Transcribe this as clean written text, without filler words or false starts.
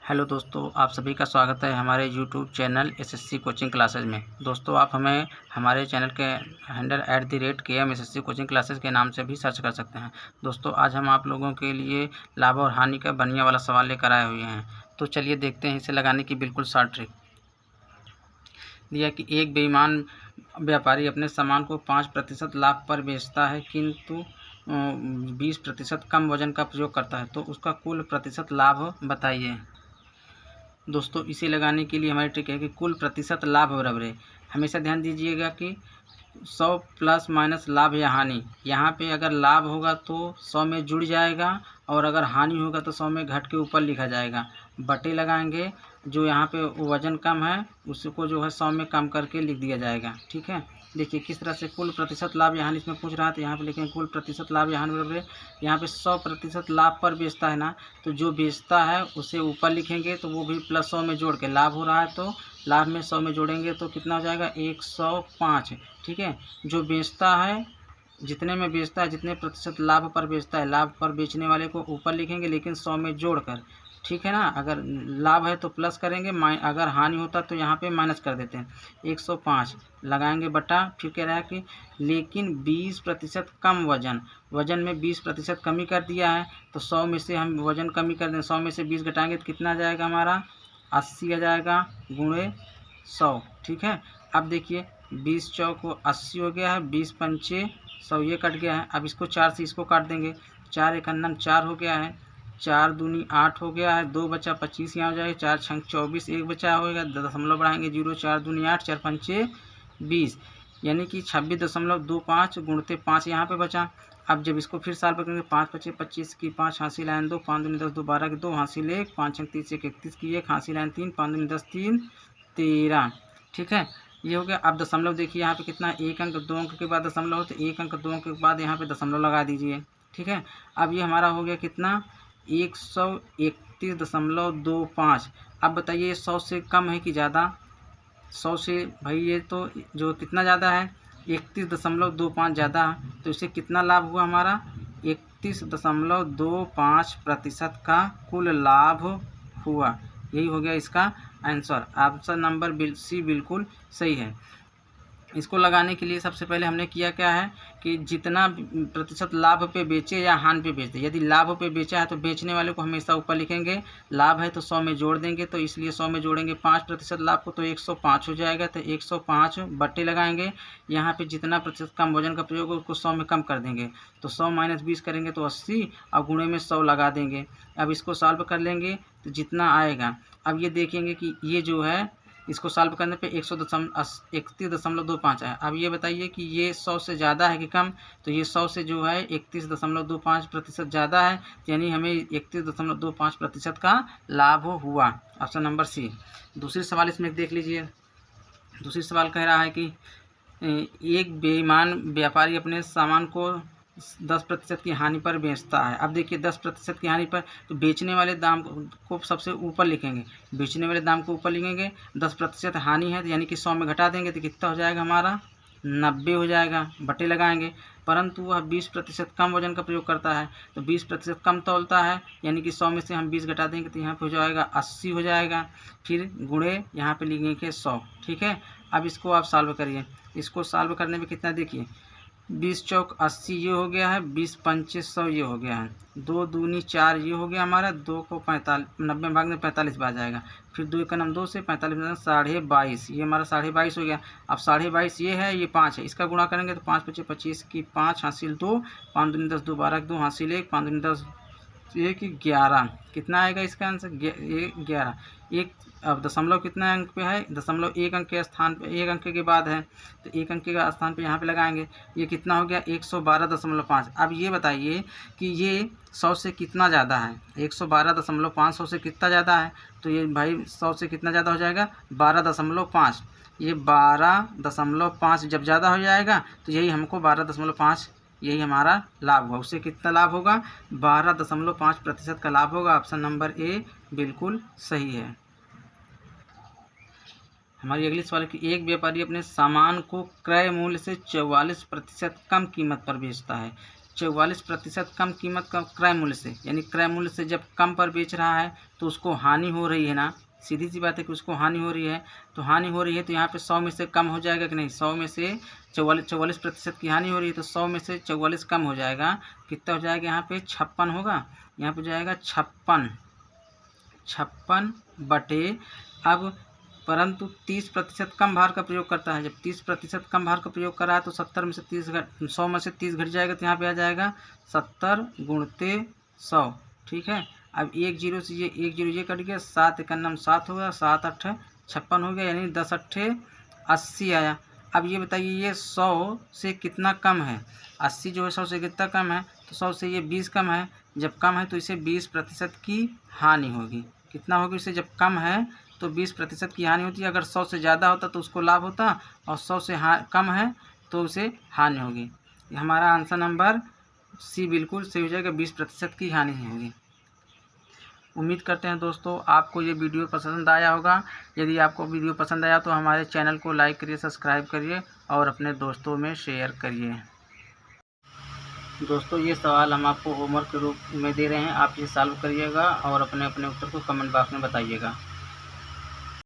Hello दोस्तों, आप सभी का स्वागत है हमारे YouTube channel SSC coaching classes में। दोस्तों, आप हमें हमारे चैनल के handle @KM SSC coaching classes के नाम से भी सर्च कर सकते हैं। दोस्तों, आज हम आप लोगों के लिए लाभ और हानि का बढ़िया वाला सवाल लेकर आए हुए हैं। तो चलिए देखते हैं इसे लगाने की बिल्कुल शॉर्ट ट्रिक। दिया कि एक बेईमान व्यापारी अपने सामान को 5% लाभ पर बेचता है, किंतु 20% कम वजन का प्रयोग करता है, तो उसका कुल प्रतिशत लाभ बताइए। दोस्तों, इसे लगाने के लिए हमारी ट्रिक है कि कुल प्रतिशत लाभ बराबर है। हमेशा ध्यान दीजिएगा कि 100 प्लस माइनस लाभ या हानि, यहाँ पे अगर लाभ होगा तो 100 में जुड़ जाएगा और अगर हानि होगा तो 100 में घट के ऊपर लिखा जाएगा। बटे लगाएंगे, जो यहाँ पे वजन कम है उसको जो है 100 में कम करके लिख दिया जाएगा। ठीक है, देखिए किस तरह से कुल प्रतिशत लाभ या हानि इसमें पूछ रहा था। यहाँ पे लिखेंगे कुल प्रतिशत लाभ या हानि बराबर है। यहाँ पे 100% लाभ पर बेचता है ना, तो जो बेचता है उसे ऊपर लिखेंगे तो वो भी प्लस 100 में जोड़ के लाभ हो रहा है, तो लाभ में 100 में जोड़ेंगे तो कितना हो जाएगा 105। ठीक है, जो बेचता है जितने में बेचता है, जितने प्रतिशत लाभ पर बेचता है, लाभ पर बेचने वाले को ऊपर लिखेंगे लेकिन 100 में जोड़कर। ठीक है ना, अगर लाभ है तो प्लस करेंगे, अगर हानि होता तो यहाँ पे माइनस कर देते हैं। 105 लगाएंगे बटा, फिर कह रहा है कि लेकिन 20% कम वजन में 20% कमी कर दिया है, तो 100 में से हम वजन कमी कर दें, 100 में से 20 घटाएंगे तो कितना आ जाएगा हमारा 80 आ जाएगा गुणे 100। ठीक है, अब देखिए 20 चौक 80 हो गया है, 20 पंचे 100, ये कट गया है। अब इसको 4 से इसको काट देंगे, 4 एक अन्नम 4 हो गया है, 4 दूनी 8 हो गया है, 2 बचा 25 यहाँ हो जाएगा, 4 छंग 24, एक बचा होगा, दशमलव बढ़ाएंगे 0, 4 दूनी 8, 4 पंचे 20, यानी कि 26.25 गुणते 5 यहाँ पे बचा। अब जब इसको फिर साल पर करेंगे, 5 बचे 25 की 5 हासिल लाइन 2, 5 दूनी 10, 2 12 की 2 हासिल 1, 5 छंग 30 1 31 की 1 हासिल लाइन 3, 5 दूनी 10 3 13। ठीक है, ये हो गया। अब दशमलव देखिए यहाँ पे कितना, एक अंक 2 अंक के बाद दशमलव हो, तो एक अंक 2 अंक के बाद यहाँ पे दशमलव लगा दीजिए। ठीक है, अब ये हमारा हो गया कितना 131.25। अब बताइए 100 से कम है कि ज़्यादा। 100 से भाई ये तो जो कितना ज़्यादा है 31.25 ज़्यादा है, तो इससे कितना लाभ हुआ हमारा 31.25% का कुल लाभ हुआ। यही हो गया इसका आंसर। ऑप्शन नंबर सी बिल्कुल सही है। इसको लगाने के लिए सबसे पहले हमने किया क्या है कि जितना प्रतिशत लाभ पे बेचे या हानि पे बेचते, यदि लाभ पे बेचा है तो बेचने वाले को हमेशा ऊपर लिखेंगे, लाभ है तो 100 में जोड़ देंगे, तो इसलिए 100 में जोड़ेंगे 5% लाभ को तो 105 हो जाएगा, तो 105 बट्टे लगाएंगे, यहाँ पे जितना प्रतिशत कम वजन का प्रयोग हो उसको 100 में कम कर देंगे, तो 100 माइनस 20 करेंगे तो 80 और गुणे में 100 लगा देंगे। अब इसको सॉल्व कर लेंगे तो जितना आएगा, अब ये देखेंगे कि ये जो है इसको सॉल्व करने पे 131.25 है। अब ये बताइए कि ये 100 से ज़्यादा है कि कम, तो ये 100 से जो है 31.25% ज़्यादा है, यानी हमें 31.25% का लाभ हुआ। Option number C. दूसरी सवाल इसमें देख लीजिए। दूसरी सवाल कह रहा है कि एक बेईमान व्यापारी अपने सामान को 10% की हानि पर बेचता है। अब देखिए 10% की हानि पर, तो बेचने वाले दाम को सबसे ऊपर लिखेंगे, बेचने वाले दाम को ऊपर लिखेंगे, 10% हानि है तो यानी कि 100 में घटा देंगे तो कितना हो जाएगा हमारा 90 हो जाएगा, बटे लगाएंगे। परंतु वह 20% कम वजन का प्रयोग करता है, तो 20% कम तौलता है, यानी कि 100 में से हम 20 घटा देंगे तो यहाँ पे हो जाएगा 80 हो जाएगा, फिर गुणे यहाँ पे लिखेंगे 100। ठीक है, अब इसको आप सॉल्व करिए। इसको सॉल्व करने में कितना देखिए 20 चौक 80 ये हो गया है, 20 पंचे 100 ये हो गया है, 2 दूनी 4 ये हो गया हमारा, 2 को 45 90 भाग में 45 बार जाएगा, फिर 2 का नाम 2 से 45 में 22.5, ये हमारा 22.5 हो गया। अब 22.5 ये है, ये 5 है, इसका गुणा करेंगे तो 5 पचे 25 की 5 हासिल 2, 5 दूनी 10 2 12 2 हासिल 1, 5 दूनी 10 1 11, कितना आएगा इसका आंसर 11। एक अब दशमलव कितना अंक पे है, दशमलव एक अंक के स्थान पे, एक अंक के बाद है, तो एक अंक के स्थान पे यहाँ पे लगाएंगे, ये कितना हो गया 112.5। अब ये बताइए कि ये 100 से कितना ज़्यादा है, 112.5 100 से कितना ज़्यादा है, तो ये भाई 100 से कितना ज़्यादा हो जाएगा 12.5। ये 12.5 जब ज़्यादा हो जाएगा तो यही हमको 12.5 यही हमारा लाभ हुआ। उससे कितना लाभ होगा 12.5% का लाभ होगा। ऑप्शन नंबर ए बिल्कुल सही है। हमारी अगली सवाल है कि एक व्यापारी अपने सामान को क्रय मूल्य से 44% कम कीमत पर बेचता है, 44% कम कीमत का क्रय मूल्य से, यानी क्रय मूल्य से जब कम पर बेच रहा है तो उसको हानि हो रही है ना, सीधी सी बात है कि उसको हानि हो रही है। तो हानि हो रही है तो यहाँ पे 100 में से कम हो जाएगा कि नहीं, 100 में से 44% की हानि हो रही है तो 100 में से 44 कम हो जाएगा, कितना हो जाएगा यहाँ पे 56 होगा, यहाँ पे जाएगा 56 बटे, अब परंतु 30% कम भार का प्रयोग करता है। जब 30% कम भार का प्रयोग कर रहा है तो 70 में से 30 घट 100 में से 30 घट जाएगा तो यहाँ पे आ जाएगा 70 गुणते 100। ठीक है, अब एक जीरो से एक जीरो ये कट गया, 7 एकान्नम 7 हो गया, 7 अट्ठे 56 हो गया, यानी 10 अट्ठे 80 आया। अब ये बताइए ये 100 से कितना कम है, 80 जो है 100 से कितना कम है, तो 100 से ये 20 कम है। जब कम है तो इसे 20% की हानि होगी। कितना होगी, इसे जब कम है तो 20% की हानि होती है। अगर 100 से ज़्यादा होता तो उसको लाभ होता, और 100 से कम है तो उसे हानि होगी। हमारा आंसर नंबर सी बिल्कुल सही हो जाएगा, 20% की हानि होगी। उम्मीद करते हैं दोस्तों आपको ये वीडियो पसंद आया होगा। यदि आपको वीडियो पसंद आया तो हमारे चैनल को लाइक करिए, सब्सक्राइब करिए और अपने दोस्तों में शेयर करिए। दोस्तों ये सवाल हम आपको होमवर्क के रूप में दे रहे हैं, आप ये सॉल्व करिएगा और अपने अपने उत्तर को कमेंट बॉक्स में बताइएगा।